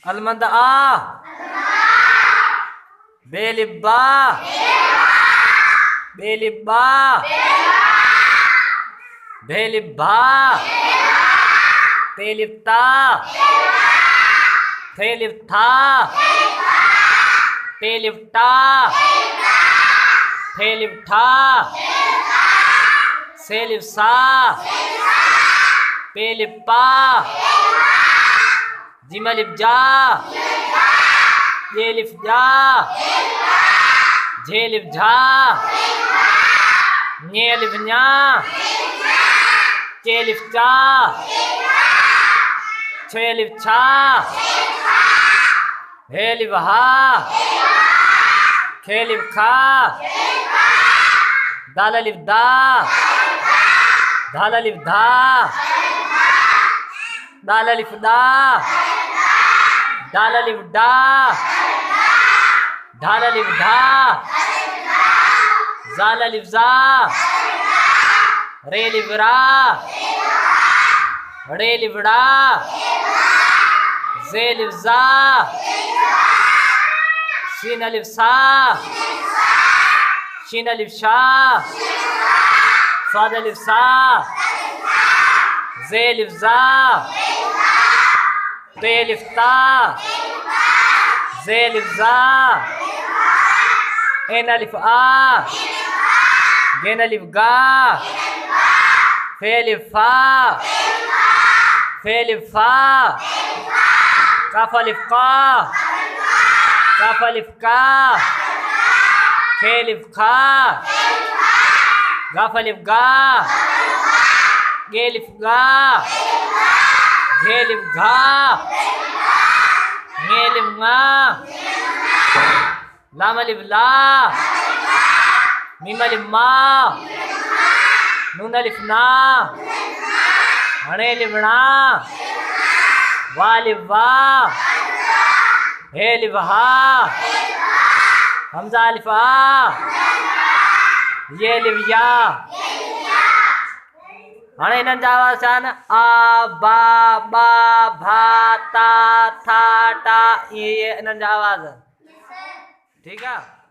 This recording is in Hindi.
अलमंद आ, बेलिब्बा, बेलिब्बा, भेलिब्भा, तेलिब्ता, थेलिब्था, तेलिब्टा, थेलिब्ठा, सेलिब्सा, पेलिब्पा, जिमलिब्जा, येलिब्जा, झेलिब्झा, न्येलिब्न्या, चेलिब्चा, छेलिब्छा, हेलिब्हा, खेलिब्खा, दाललिब्दा, धाललिब्धा, दाललिब्दा, दाललिब्डा, ढाललिब्धा, जाललिब्जा, रेलिब्रा, रेलिब्ड़ा, जेलिब्जा, शीनलिब्सा, शीनलिब्शा, स्वादलिब्सा, जेलिब्जा, तेलिब्ता, जेलिब्जा, एनलिब्आ, गेनलिब्गा, फेलिब्फा, फेलिब्फा, काफलिब्का, काफलिब्का, खेलिब्खा, गाफलिब्गा, गेलिब्गा, घेलिब्घा, ङेलिब्ङा, लामलिब्ला, मीमलिब्मा, नूनलिब्ना, हणेलिब्णा, वालिब्वा, हेलिब्हा, हमजालिब्हा, येलिब्या, हणे नंजावा सान आ बा बा भा ता था टा ये नंजावा। ठीक है।